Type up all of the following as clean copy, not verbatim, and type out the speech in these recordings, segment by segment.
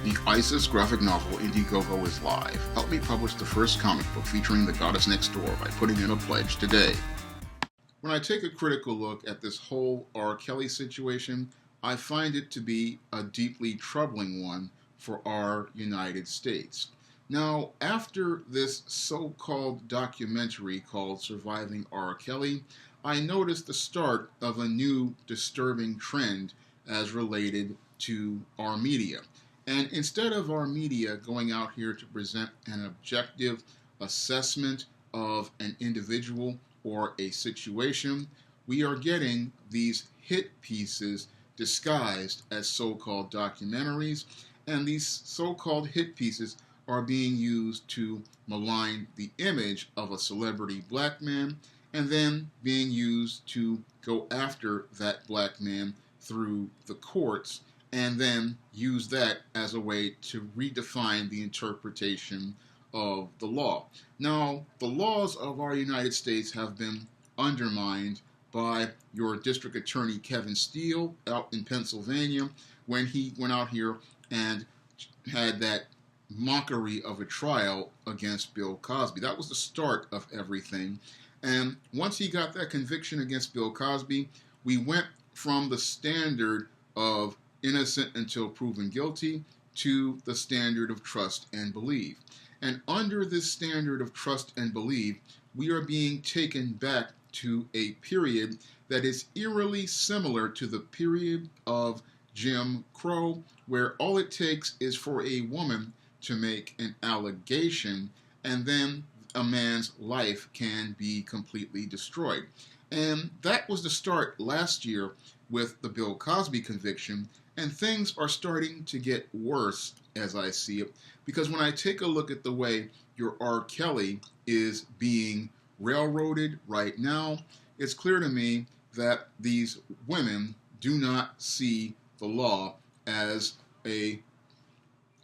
The ISIS graphic novel Indiegogo is live. Help me publish the first comic book featuring the goddess next door by putting in a pledge today. When I take a critical look at this whole R. Kelly situation, I find it to be a deeply troubling one for our United States. Now, after this so-called documentary called Surviving R. Kelly, I noticed the start of a new disturbing trend as related to our media. And instead of our media going out here to present an objective assessment of an individual or a situation, we are getting these hit pieces disguised as so-called documentaries, and these so-called hit pieces are being used to malign the image of a celebrity black man and then being used to go after that black man through the courts and then use that as a way to redefine the interpretation of the law. Now, the laws of our United States have been undermined by your District Attorney Kevin Steele out in Pennsylvania when he went out here and had that mockery of a trial against Bill Cosby. That was the start of everything. And once he got that conviction against Bill Cosby, we went from the standard of innocent until proven guilty to the standard of trust and believe. And under this standard of trust and believe, we are being taken back to a period that is eerily similar to the period of Jim Crow, where all it takes is for a woman to make an allegation and then a man's life can be completely destroyed. And that was the start last year with the Bill Cosby conviction, and things are starting to get worse as I see it, because when I take a look at the way your R. Kelly is being railroaded right now, it's clear to me that these women do not see the law as a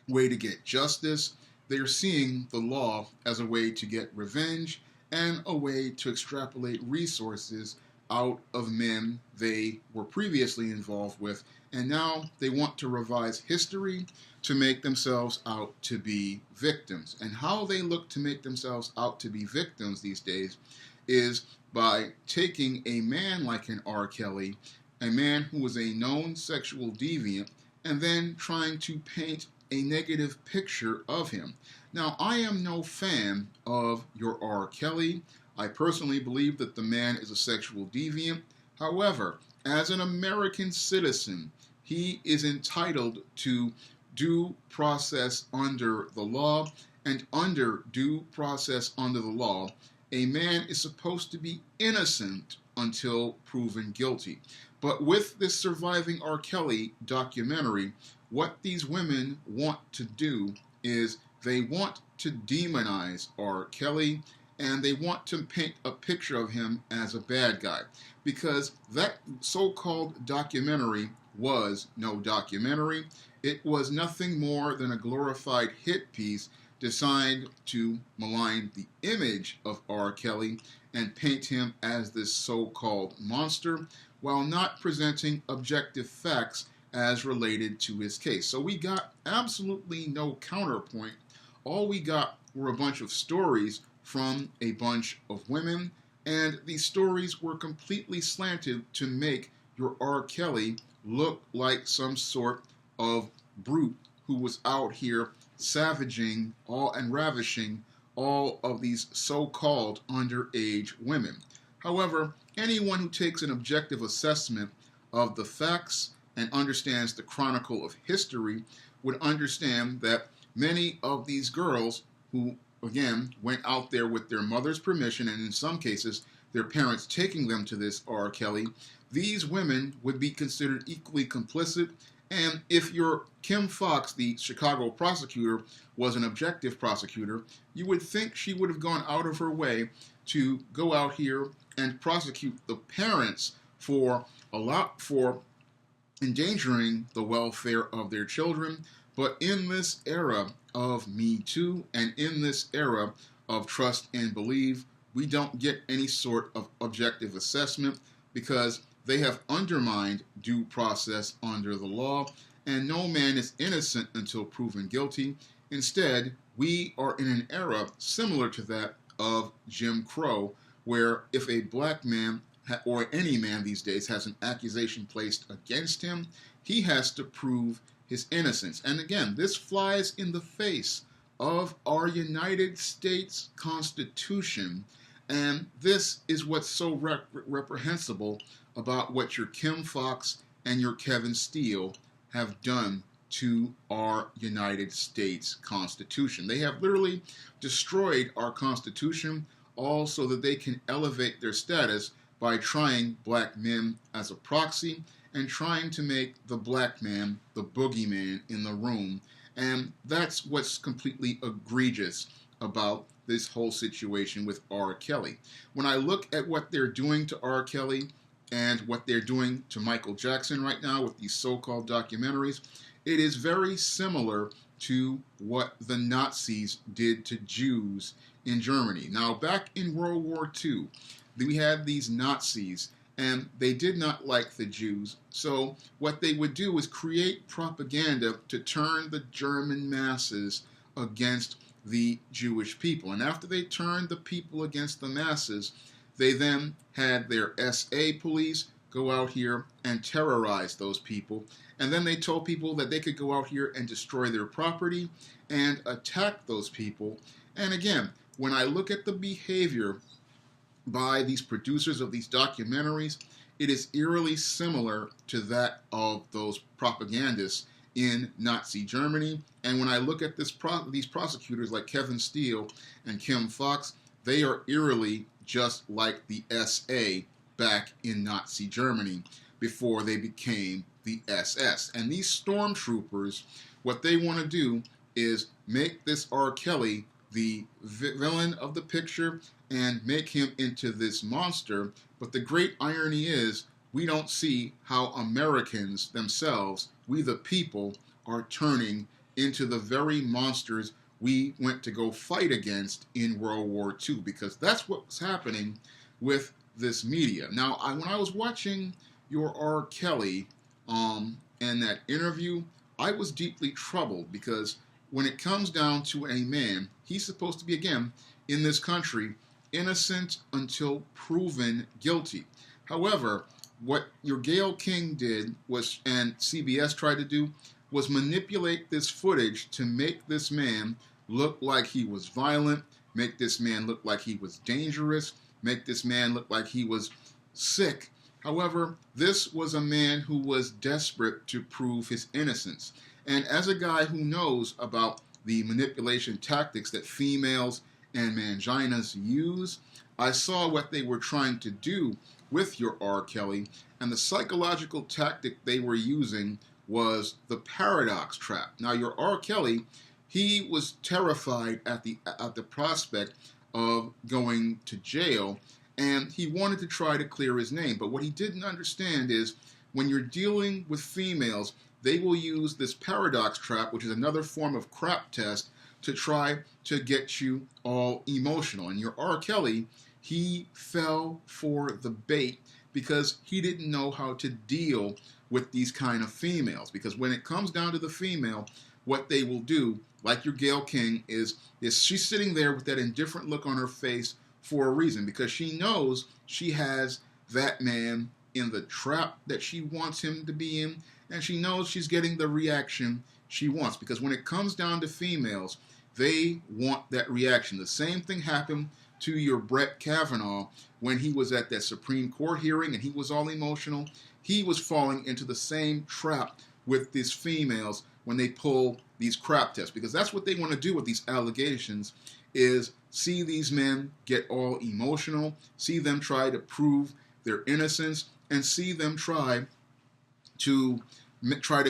way to get justice. They're seeing the law as a way to get revenge and a way to extrapolate resources out of men they were previously involved with, and now they want to revise history to make themselves out to be victims. And how they look to make themselves out to be victims these days is by taking a man like an R. Kelly, a man who was a known sexual deviant, and then trying to paint a negative picture of him. Now, I am no fan of your R. Kelly. I personally believe that the man is a sexual deviant. However, as an American citizen, he is entitled to due process under the law, and under due process under the law, a man is supposed to be innocent until proven guilty. But with this Surviving R. Kelly documentary, what these women want to do is they want to demonize R. Kelly, and they want to paint a picture of him as a bad guy, because that so-called documentary was no documentary. It was nothing more than a glorified hit piece designed to malign the image of R. Kelly and paint him as this so-called monster, while not presenting objective facts as related to his case. So we got absolutely no counterpoint. All we got were a bunch of stories from a bunch of women, and these stories were completely slanted to make your R. Kelly look like some sort of brute who was out here savaging all and ravishing all of these so-called underage women. However, anyone who takes an objective assessment of the facts and understands the chronicle of history would understand that many of these girls who, again, went out there with their mother's permission, and in some cases their parents taking them to this R. Kelly, these women would be considered equally complicit. And if your Kim Fox, the Chicago prosecutor, was an objective prosecutor, you would think she would have gone out of her way to go out here and prosecute the parents for endangering the welfare of their children. But in this era of Me Too and in this era of trust and believe, we don't get any sort of objective assessment because they have undermined due process under the law, and no man is innocent until proven guilty. Instead, we are in an era similar to that of Jim Crow, where if a black man or any man these days has an accusation placed against him, he has to prove his innocence. And again, this flies in the face of our United States Constitution, and this is what's so reprehensible about what your Kim Foxx and your Kevin Steele have done to our United States Constitution. They have literally destroyed our Constitution, all so that they can elevate their status by trying black men as a proxy and trying to make the black man the boogeyman in the room. And that's what's completely egregious about this whole situation with R. Kelly. When I look at what they're doing to R. Kelly and what they're doing to Michael Jackson right now with these so-called documentaries, it is very similar to what the Nazis did to Jews in Germany. Now, back in World War II, we had these Nazis, and they did not like the Jews. So what they would do is create propaganda to turn the German masses against the Jewish people. And after they turned the people against the masses, they then had their SA police go out here and terrorize those people. And then they told people that they could go out here and destroy their property and attack those people. And again, when I look at the behavior by these producers of these documentaries, it is eerily similar to that of those propagandists in Nazi Germany. And when I look at these prosecutors like Kevin Steele and Kim Foxx, they are eerily just like the SA back in Nazi Germany before they became the SS. And these stormtroopers, what they want to do is make this R. Kelly the villain of the picture and make him into this monster. But the great irony is we don't see how Americans themselves, we the people, are turning into the very monsters we went to go fight against in World War II, because that's what was happening with this media. Now, when I was watching your R. Kelly and that interview, I was deeply troubled, because when it comes down to a man, he's supposed to be, again, in this country, innocent until proven guilty. However, what your Gayle King did was, and CBS tried to do, was manipulate this footage to make this man look like he was violent, make this man look like he was dangerous, make this man look like he was sick. However, this was a man who was desperate to prove his innocence. And as a guy who knows about the manipulation tactics that females and manginas use, I saw what they were trying to do with your R. Kelly, and the psychological tactic they were using was the paradox trap. Now, your R. Kelly, he was terrified at the prospect of going to jail, and he wanted to try to clear his name. But what he didn't understand is when you're dealing with females, they will use this paradox trap, which is another form of crap test, to try to get you all emotional. And your R. Kelly, he fell for the bait because he didn't know how to deal with these kind of females. Because when it comes down to the female, what they will do, like your Gayle King, is she's sitting there with that indifferent look on her face for a reason, because she knows she has that man in the trap that she wants him to be in, and she knows she's getting the reaction she wants. Because when it comes down to females, they want that reaction. The same thing happened to your Brett Kavanaugh when he was at that Supreme Court hearing and he was all emotional. He was falling into the same trap with these females when they pull these crap tests, because that's what they want to do with these allegations, is see these men get all emotional, see them try to prove their innocence, and see them try to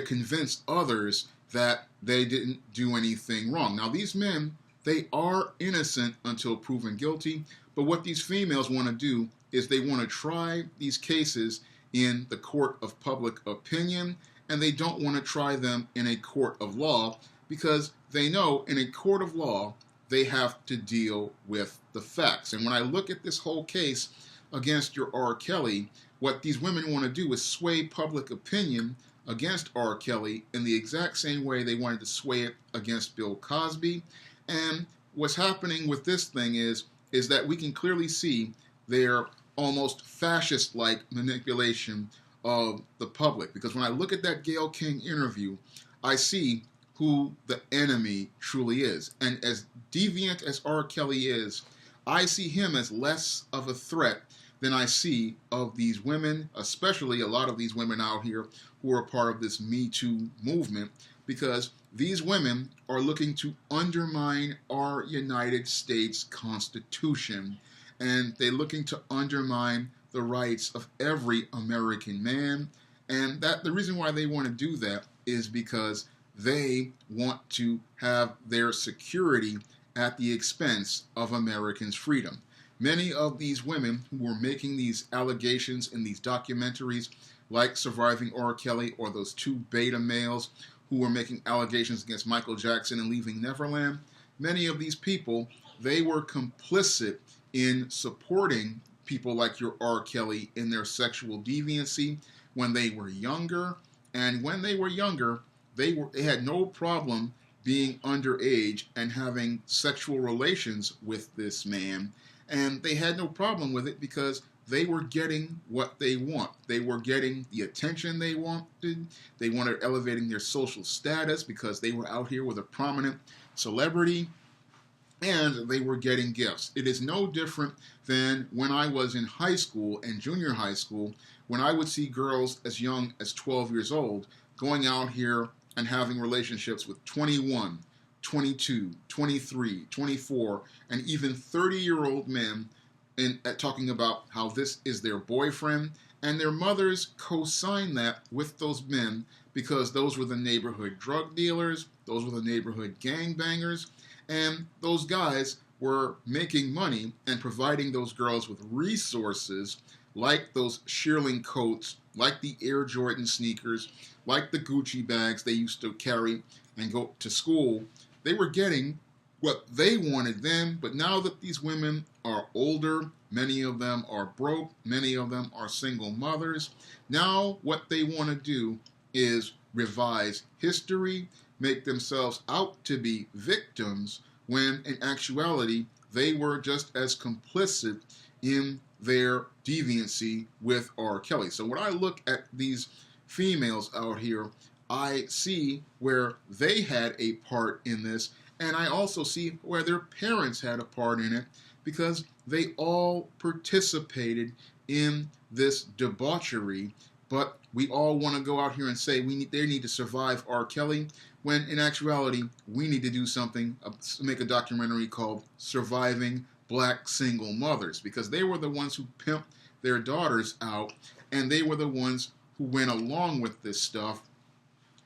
convince others that they didn't do anything wrong. Now, these men, they are innocent until proven guilty, but what these females want to do is they want to try these cases in the court of public opinion, and they don't want to try them in a court of law, because they know in a court of law they have to deal with the facts. And when I look at this whole case against your R. Kelly, what these women want to do is sway public opinion against R. Kelly in the exact same way they wanted to sway it against Bill Cosby. And what's happening with this thing is that we can clearly see their almost fascist-like manipulation of the public. Because when I look at that Gayle King interview, I see who the enemy truly is. And as deviant as R. Kelly is, I see him as less of a threat than I see of these women, especially a lot of these women out here who are part of this Me Too movement, because these women are looking to undermine our United States Constitution, and they're looking to undermine the rights of every American man. And that the reason why they want to do that is because they want to have their security at the expense of Americans' freedom. Many of these women who were making these allegations in these documentaries, like Surviving R. Kelly or those two beta males who were making allegations against Michael Jackson and Leaving Neverland, many of these people, they were complicit in supporting people like your R. Kelly in their sexual deviancy when they were younger. And when they were younger, they had no problem being underage and having sexual relations with this man. And they had no problem with it because they were getting what they want. They were getting the attention they wanted. They wanted elevating their social status because they were out here with a prominent celebrity, and they were getting gifts. It is no different than when I was in high school and junior high school, when I would see girls as young as 12 years old going out here and having relationships with 21, 22, 23, 24, and even 30-year-old men talking about how this is their boyfriend, and their mothers co-signed that with those men because those were the neighborhood drug dealers, those were the neighborhood gangbangers, and those guys were making money and providing those girls with resources like those shearling coats, like the Air Jordan sneakers, like the Gucci bags they used to carry and go to school. They were getting what they wanted then, but now that these women are older, many of them are broke, many of them are single mothers, now what they want to do is revise history, make themselves out to be victims, when in actuality they were just as complicit in their deviancy with R. Kelly. So when I look at these females out here, I see where they had a part in this, and I also see where their parents had a part in it, because they all participated in this debauchery. But we all want to go out here and say they need to survive R. Kelly, when in actuality we need to do something, make a documentary called Surviving Black Single Mothers, because they were the ones who pimped their daughters out, and they were the ones who went along with this stuff,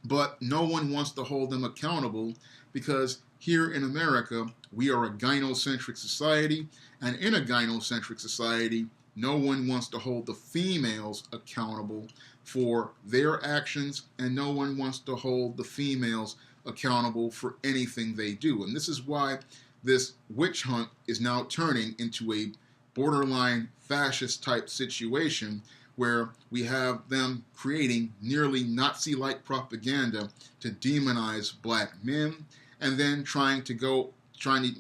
but no one wants to hold them accountable, because here in America, we are a gynocentric society, and in a gynocentric society, no one wants to hold the females accountable for their actions, and no one wants to hold the females accountable for anything they do. And this is why this witch hunt is now turning into a borderline fascist type situation, where we have them creating nearly Nazi-like propaganda to demonize black men, and then trying to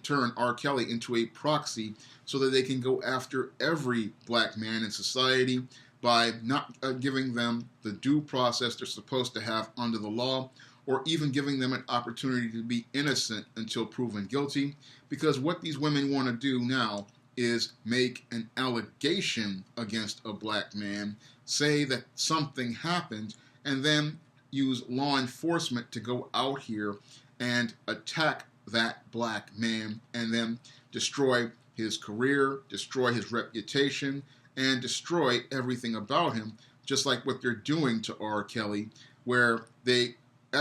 turn R. Kelly into a proxy so that they can go after every black man in society by not giving them the due process they're supposed to have under the law, or even giving them an opportunity to be innocent until proven guilty. Because what these women want to do now is make an allegation against a black man, say that something happened, and then use law enforcement to go out here and attack that black man, and then destroy his career, destroy his reputation, and destroy everything about him, just like what they're doing to R. Kelly, where they,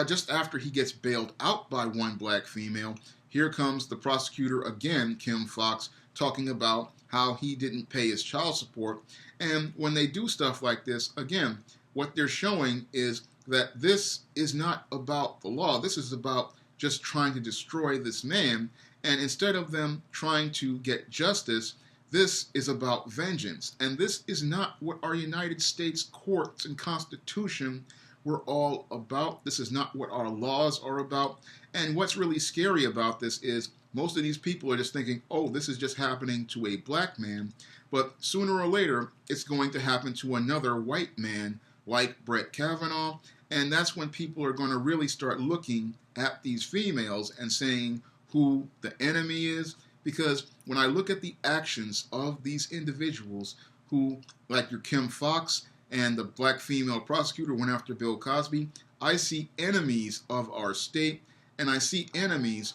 just after he gets bailed out by one black female, here comes the prosecutor again, Kim Fox, talking about how he didn't pay his child support. And when they do stuff like this, again, what they're showing is that this is not about the law. This is about just trying to destroy this man. And instead of them trying to get justice, this is about vengeance. And this is not what our United States courts and Constitution we're all about. This is not what our laws are about. And what's really scary about this is most of these people are just thinking, oh, this is just happening to a black man. But sooner or later, it's going to happen to another white man like Brett Kavanaugh. And that's when people are going to really start looking at these females and saying who the enemy is. Because when I look at the actions of these individuals who, like your Kim Foxx and the black female prosecutor went after Bill Cosby, I see enemies of our state, and I see enemies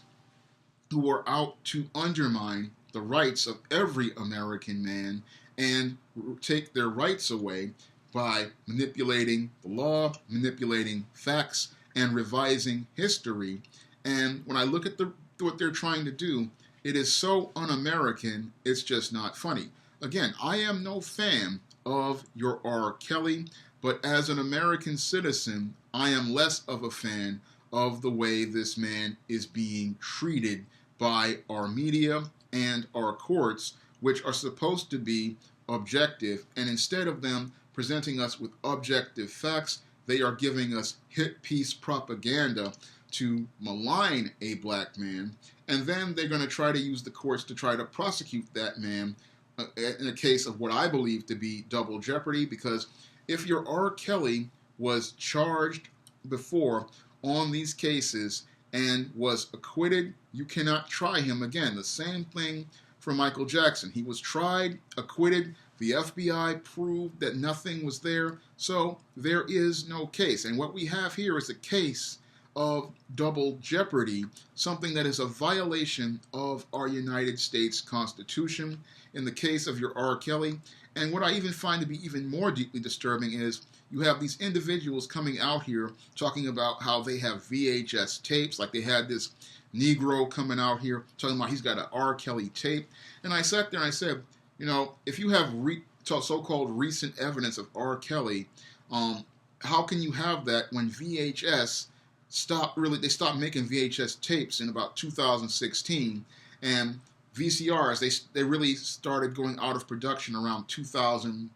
who are out to undermine the rights of every American man and take their rights away by manipulating the law, manipulating facts, and revising history. And when I look at what they're trying to do, it is so un-American, it's just not funny. Again, I am no fan of your R. Kelly, but as an American citizen, I am less of a fan of the way this man is being treated by our media and our courts, which are supposed to be objective. And instead of them presenting us with objective facts, they are giving us hit piece propaganda to malign a black man. And then they're going to try to use the courts to try to prosecute that man in a case of what I believe to be double jeopardy, because if your R. Kelly was charged before on these cases and was acquitted, you cannot try him again. The same thing for Michael Jackson. He was tried, acquitted, the FBI proved that nothing was there, so there is no case. And what we have here is a case of double jeopardy, something that is a violation of our United States Constitution in the case of your R. Kelly. And what I even find to be even more deeply disturbing is you have these individuals coming out here talking about how they have VHS tapes, like they had this Negro coming out here talking about he's got an R. Kelly tape. And I sat there and I said, you know, if you have so-called recent evidence of R. Kelly, how can you have that when VHS stopped making VHS tapes in about 2016, and VCRs, they really started going out of production around 2000,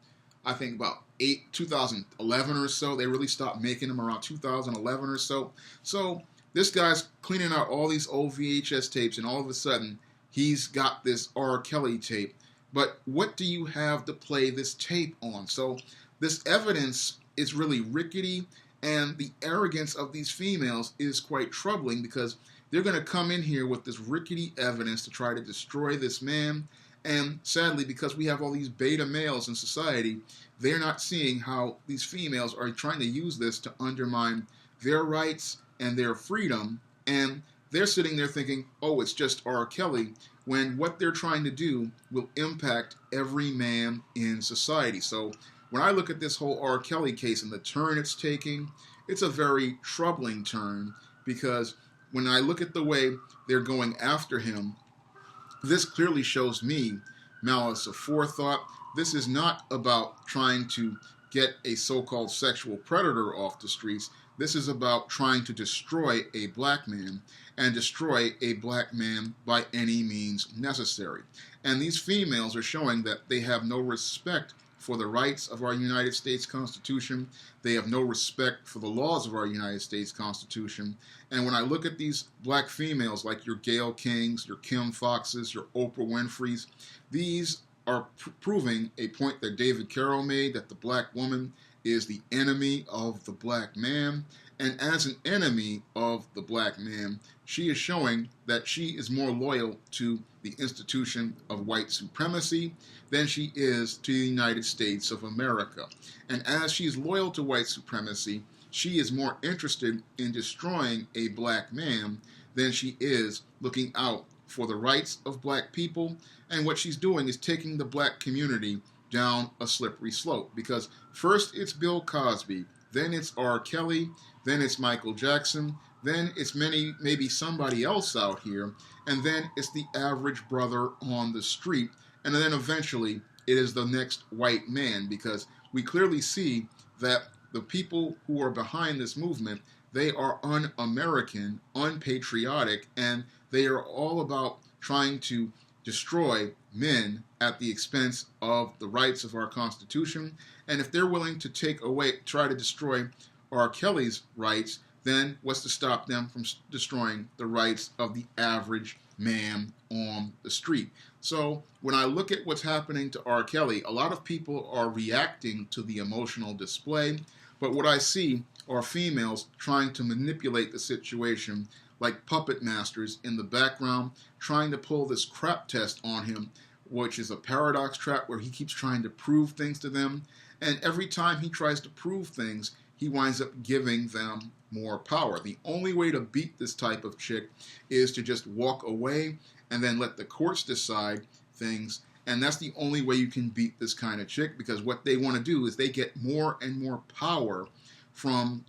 I think about 2011 or so. They really stopped making them around 2011 or so. So this guy's cleaning out all these old VHS tapes, and all of a sudden he's got this R. Kelly tape. But what do you have to play this tape on? So this evidence is really rickety, and the arrogance of these females is quite troubling, because they're going to come in here with this rickety evidence to try to destroy this man. And sadly, because we have all these beta males in society, they're not seeing how these females are trying to use this to undermine their rights and their freedom. And they're sitting there thinking, oh, it's just R. Kelly, when what they're trying to do will impact every man in society. So when I look at this whole R. Kelly case and the turn it's taking, it's a very troubling turn, because when I look at the way they're going after him, this clearly shows me malice aforethought. This is not about trying to get a so-called sexual predator off the streets. This is about trying to destroy a black man, and destroy a black man by any means necessary. And these females are showing that they have no respect for the rights of our United States Constitution. They have no respect for the laws of our United States Constitution. And when I look at these black females like your Gayle Kings, your Kim Foxes, your Oprah Winfreys, these are proving a point that David Carroll made, that the black woman is the enemy of the black man. And as an enemy of the black man, she is showing that she is more loyal to the institution of white supremacy than she is to the United States of America. And as she's loyal to white supremacy, she is more interested in destroying a black man than she is looking out for the rights of black people. And what she's doing is taking the black community down a slippery slope, because first it's Bill Cosby, then it's R. Kelly, then it's Michael Jackson, then it's maybe somebody else out here, and then it's the average brother on the street, and then eventually it is the next white man, because we clearly see that the people who are behind this movement, they are un-American, unpatriotic, and they are all about trying to destroy men at the expense of the rights of our Constitution. And if they're willing to try to destroy R. Kelly's rights, then what's to stop them from destroying the rights of the average man on the street? So when I look at what's happening to R. Kelly, a lot of people are reacting to the emotional display, but what I see are females trying to manipulate the situation like puppet masters in the background, trying to pull this crap test on him, which is a paradox trap where he keeps trying to prove things to them, and every time he tries to prove things, he winds up giving them more power. The only way to beat this type of chick is to just walk away and then let the courts decide things, and that's the only way you can beat this kind of chick, because what they want to do is they get more and more power from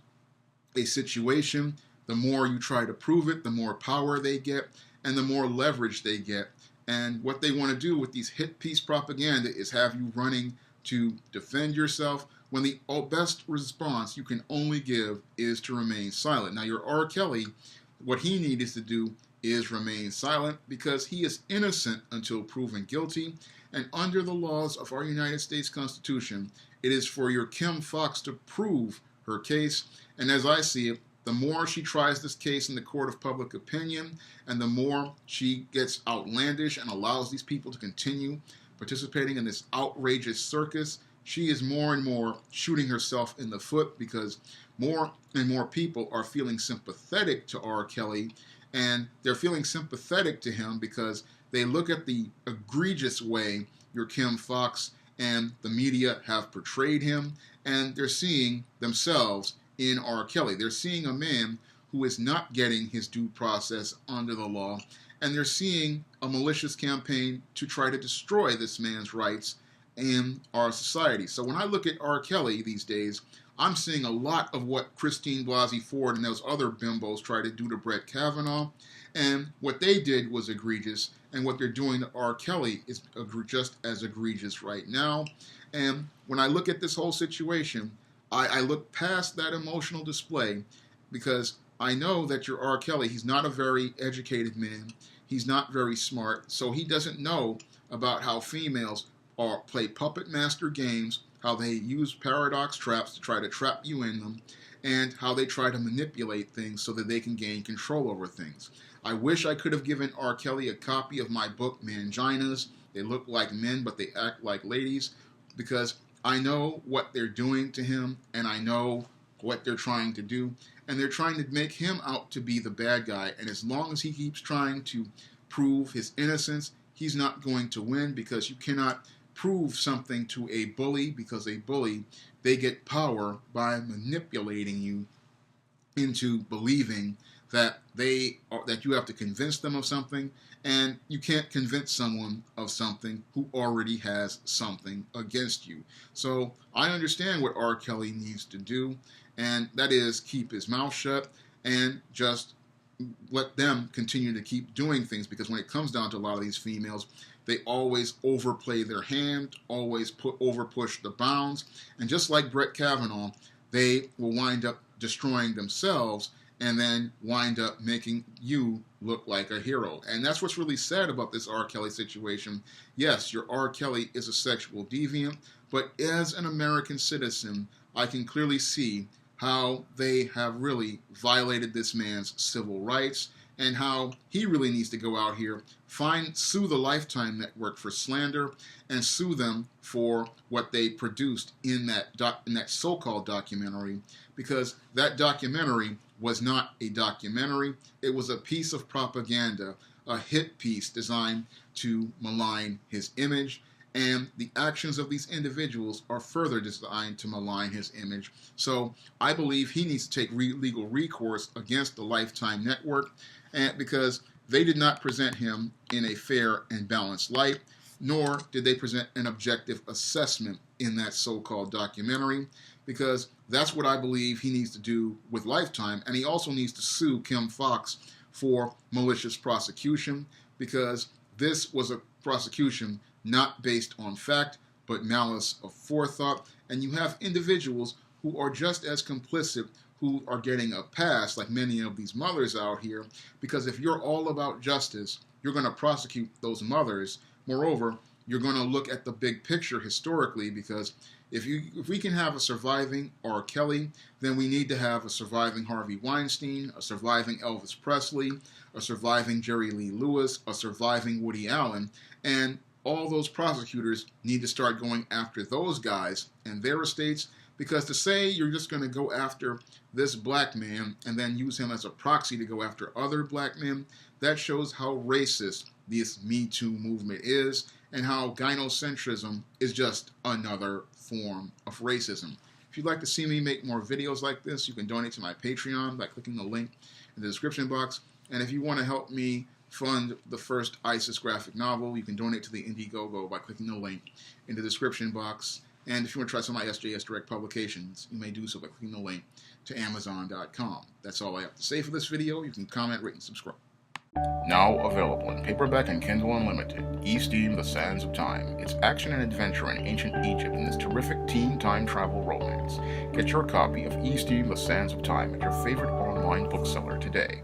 a situation. The more you try to prove it, the more power they get and the more leverage they get. And what they want to do with these hit piece propaganda is have you running to defend yourself, when the best response you can only give is to remain silent. Now, your R. Kelly, what he needs to do is remain silent, because he is innocent until proven guilty. And under the laws of our United States Constitution, it is for your Kim Foxx to prove her case. And as I see it, the more she tries this case in the court of public opinion, and the more she gets outlandish and allows these people to continue participating in this outrageous circus, she is more and more shooting herself in the foot, because more and more people are feeling sympathetic to R. Kelly, and they're feeling sympathetic to him because they look at the egregious way your Kim Foxx and the media have portrayed him, and they're seeing themselves in R. Kelly. They're seeing a man who is not getting his due process under the law, and they're seeing a malicious campaign to try to destroy this man's rights in our society. So when I look at R. Kelly these days, I'm seeing a lot of what Christine Blasey Ford and those other bimbos try to do to Brett Kavanaugh, and what they did was egregious, and what they're doing to R. Kelly is just as egregious right now. And when I look at this whole situation, I look past that emotional display, because I know that your R. Kelly, he's not a very educated man, he's not very smart, so he doesn't know about how females play puppet master games, how they use paradox traps to try to trap you in them, and how they try to manipulate things so that they can gain control over things. I wish I could have given R. Kelly a copy of my book, Manginas. They look like men, but they act like ladies, because I know what they're doing to him, and I know what they're trying to do, and they're trying to make him out to be the bad guy, and as long as he keeps trying to prove his innocence, he's not going to win, because you cannot prove something to a bully, because a bully, they get power by manipulating you into believing that that you have to convince them of something, and you can't convince someone of something who already has something against you. So I understand what R. Kelly needs to do, and that is keep his mouth shut and just let them continue to keep doing things, because when it comes down to a lot of these females, they always overplay their hand, always over-push the bounds, and just like Brett Kavanaugh, they will wind up destroying themselves and then wind up making you look like a hero. And that's what's really sad about this R. Kelly situation. Yes, your R. Kelly is a sexual deviant, but as an American citizen, I can clearly see how they have really violated this man's civil rights, and how he really needs to go out here, sue the Lifetime Network for slander, and sue them for what they produced in that so-called documentary, because that documentary was not a documentary. It was a piece of propaganda, a hit piece designed to malign his image, and the actions of these individuals are further designed to malign his image. So I believe he needs to take legal recourse against the Lifetime Network, and because they did not present him in a fair and balanced light, nor did they present an objective assessment in that so-called documentary, because that's what I believe he needs to do with Lifetime. And he also needs to sue Kim Foxx for malicious prosecution, because this was a prosecution not based on fact, but malice of forethought. And you have individuals who are just as complicit, who are getting a pass, like many of these mothers out here, because if you're all about justice, you're going to prosecute those mothers. Moreover, you're going to look at the big picture historically, because If we can have a surviving R. Kelly, then we need to have a surviving Harvey Weinstein, a surviving Elvis Presley, a surviving Jerry Lee Lewis, a surviving Woody Allen, and all those prosecutors need to start going after those guys and their estates, because to say you're just going to go after this black man and then use him as a proxy to go after other black men, that shows how racist this Me Too movement is and how gynocentrism is just another form of racism. If you'd like to see me make more videos like this, you can donate to my Patreon by clicking the link in the description box. And if you want to help me fund the first ISIS graphic novel, you can donate to the Indiegogo by clicking the link in the description box. And if you want to try some of my SJS Direct publications, you may do so by clicking the link to Amazon.com. That's all I have to say for this video. You can comment, rate, and subscribe. Now available in paperback and Kindle Unlimited, E-Steam: The Sands of Time. It's action and adventure in ancient Egypt in this terrific teen time travel romance. Get your copy of E-Steam: The Sands of Time at your favorite online bookseller today.